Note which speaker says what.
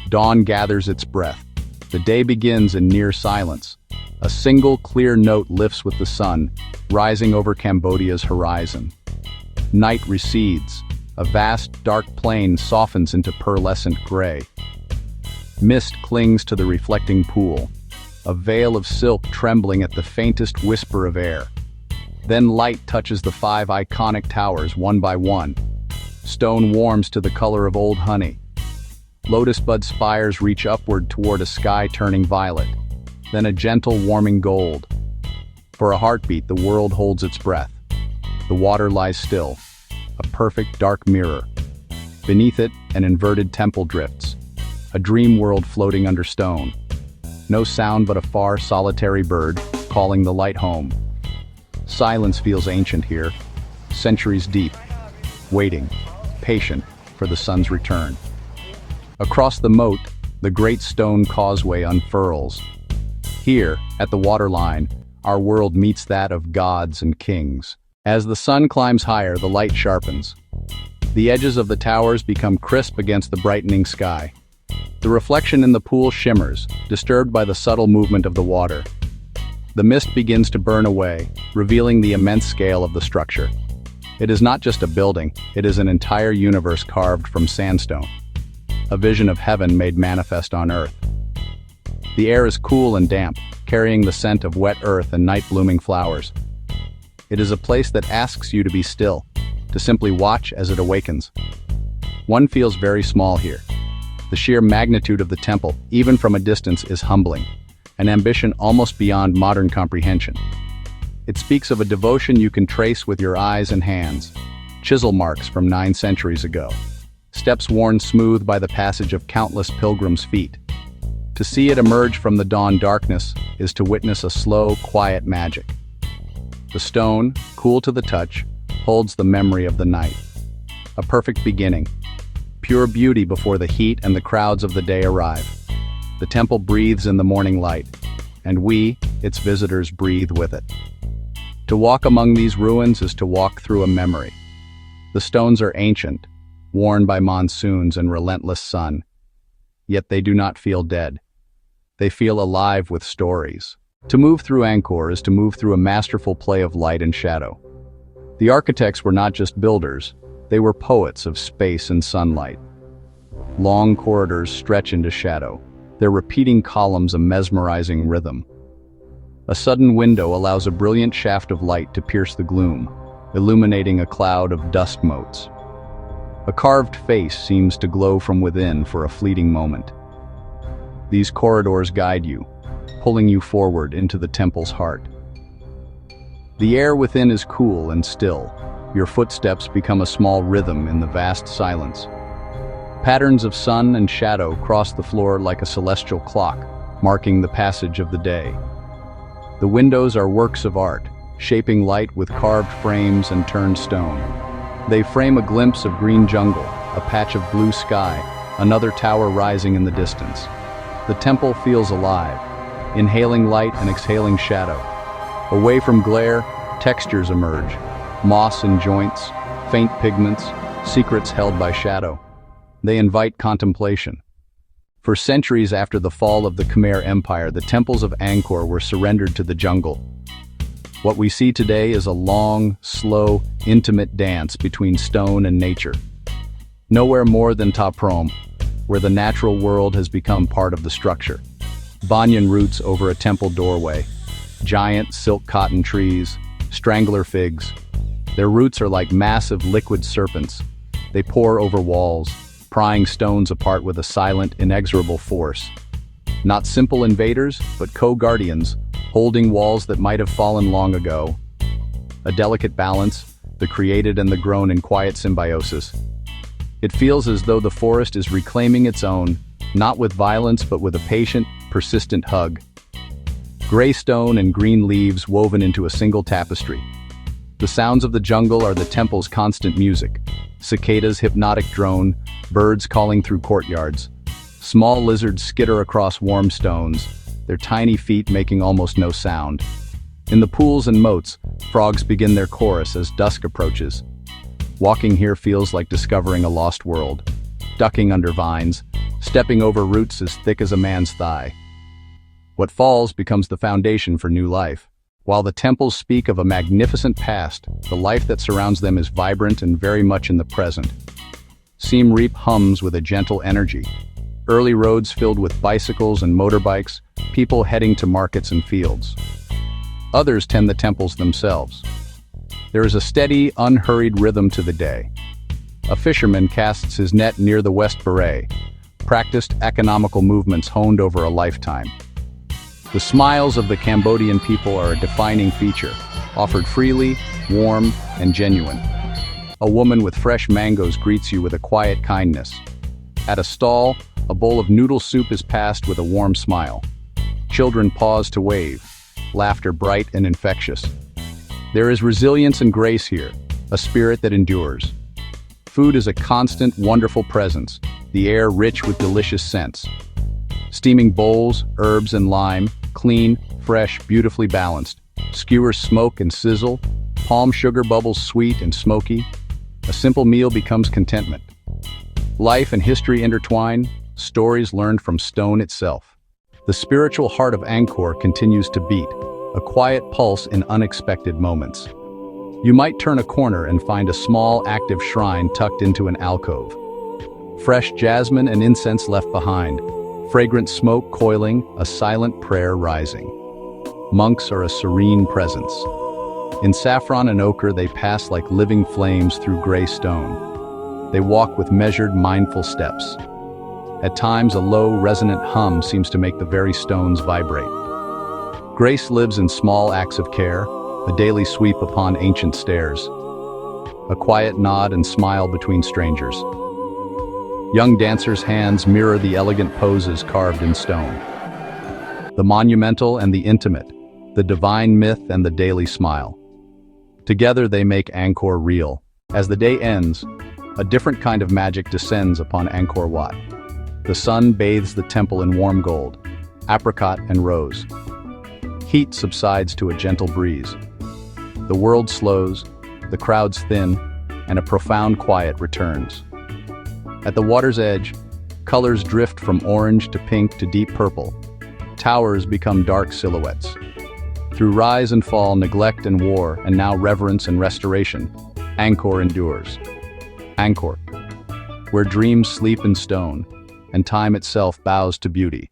Speaker 1: Dawn gathers its breath. The day begins in near silence. A single clear note lifts with the sun, rising over Cambodia's horizon. Night recedes. A vast, dark plain softens into pearlescent gray. Mist clings to the reflecting pool, a veil of silk trembling at the faintest whisper of air. Then light touches the 5 iconic towers one by one. Stone warms to the color of old honey. Lotus bud spires reach upward toward a sky turning violet, then a gentle warming gold. For a heartbeat, the world holds its breath. The water lies still, a perfect dark mirror. Beneath it, an inverted temple drifts, a dream world floating under stone. No sound but a far, solitary bird calling the light home. Silence feels ancient here, centuries deep, waiting, patient for the sun's return. Across the moat, the great stone causeway unfurls. Here, at the waterline, our world meets that of gods and kings. As the sun climbs higher, the light sharpens. The edges of the towers become crisp against the brightening sky. The reflection in the pool shimmers, disturbed by the subtle movement of the water. The mist begins to burn away, revealing the immense scale of the structure. It is not just a building, it is an entire universe carved from sandstone. A vision of heaven made manifest on earth. The air is cool and damp, carrying the scent of wet earth and night-blooming flowers. It is a place that asks you to be still, to simply watch as it awakens. One feels very small here. The sheer magnitude of the temple, even from a distance, is humbling, an ambition almost beyond modern comprehension. It speaks of a devotion you can trace with your eyes and hands, chisel marks from 9 centuries ago. Steps worn smooth by the passage of countless pilgrims' feet. To see it emerge from the dawn darkness is to witness a slow, quiet magic. The stone, cool to the touch, holds the memory of the night. A perfect beginning, pure beauty before the heat and the crowds of the day arrive. The temple breathes in the morning light, and we, its visitors, breathe with it. To walk among these ruins is to walk through a memory. The stones are ancient, worn by monsoons and relentless sun. Yet they do not feel dead. They feel alive with stories. To move through Angkor is to move through a masterful play of light and shadow. The architects were not just builders, they were poets of space and sunlight. Long corridors stretch into shadow, their repeating columns a mesmerizing rhythm. A sudden window allows a brilliant shaft of light to pierce the gloom, illuminating a cloud of dust motes. A carved face seems to glow from within for a fleeting moment. These corridors guide you, pulling you forward into the temple's heart. The air within is cool and still. Your footsteps become a small rhythm in the vast silence. Patterns of sun and shadow cross the floor like a celestial clock, marking the passage of the day. The windows are works of art, shaping light with carved frames and turned stone. They frame a glimpse of green jungle, a patch of blue sky, another tower rising in the distance. The temple feels alive, inhaling light and exhaling shadow. Away from glare, textures emerge, moss in joints, faint pigments, secrets held by shadow. They invite contemplation. For centuries after the fall of the Khmer Empire, the temples of Angkor were surrendered to the jungle. What we see today is a long, slow, intimate dance between stone and nature. Nowhere more than Prohm, where the natural world has become part of the structure. Bayon roots over a temple doorway, giant silk cotton trees, strangler figs. Their roots are like massive liquid serpents. They pour over walls, prying stones apart with a silent, inexorable force. Not simple invaders, but co-guardians, holding walls that might have fallen long ago. A delicate balance, the created and the grown in quiet symbiosis. It feels as though the forest is reclaiming its own, not with violence but with a patient, persistent hug. Gray stone and green leaves woven into a single tapestry. The sounds of the jungle are the temple's constant music. Cicadas' hypnotic drone, birds calling through courtyards. Small lizards skitter across warm stones, their tiny feet making almost no sound. In the pools and moats, frogs begin their chorus as dusk approaches. Walking here feels like discovering a lost world. Ducking under vines, stepping over roots as thick as a man's thigh. What falls becomes the foundation for new life. While the temples speak of a magnificent past, the life that surrounds them is vibrant and very much in the present. Siem Reap hums with a gentle energy. Early roads filled with bicycles and motorbikes, people heading to markets and fields. Others tend the temples themselves. There is a steady, unhurried rhythm to the day. A fisherman casts his net near the West Baray, practiced economical movements honed over a lifetime. The smiles of the Cambodian people are a defining feature, offered freely, warm, and genuine. A woman with fresh mangoes greets you with a quiet kindness. At a stall, a bowl of noodle soup is passed with a warm smile. Children pause to wave, laughter bright and infectious. There is resilience and grace here, a spirit that endures. Food is a constant, wonderful presence, the air rich with delicious scents. Steaming bowls, herbs and lime, clean, fresh, beautifully balanced. Skewers smoke and sizzle, palm sugar bubbles sweet and smoky. A simple meal becomes contentment. Life and history intertwine, stories learned from stone itself. The spiritual heart of Angkor continues to beat, a quiet pulse in unexpected moments. You might turn a corner and find a small, active shrine tucked into an alcove. Fresh jasmine and incense left behind, fragrant smoke coiling, a silent prayer rising. Monks are a serene presence. In saffron and ochre they pass like living flames through gray stone. They walk with measured, mindful steps. At times a low, resonant hum seems to make the very stones vibrate. Grace lives in small acts of care, a daily sweep upon ancient stairs. A quiet nod and smile between strangers. Young dancers' hands mirror the elegant poses carved in stone. The monumental and the intimate, the divine myth and the daily smile. Together they make Angkor real. As the day ends, a different kind of magic descends upon Angkor Wat. The sun bathes the temple in warm gold, apricot and rose. Heat subsides to a gentle breeze. The world slows, the crowds thin, and a profound quiet returns. At the water's edge, colors drift from orange to pink to deep purple. Towers become dark silhouettes. Through rise and fall, neglect and war, and now reverence and restoration, Angkor endures. Angkor, where dreams sleep in stone, and time itself bows to beauty.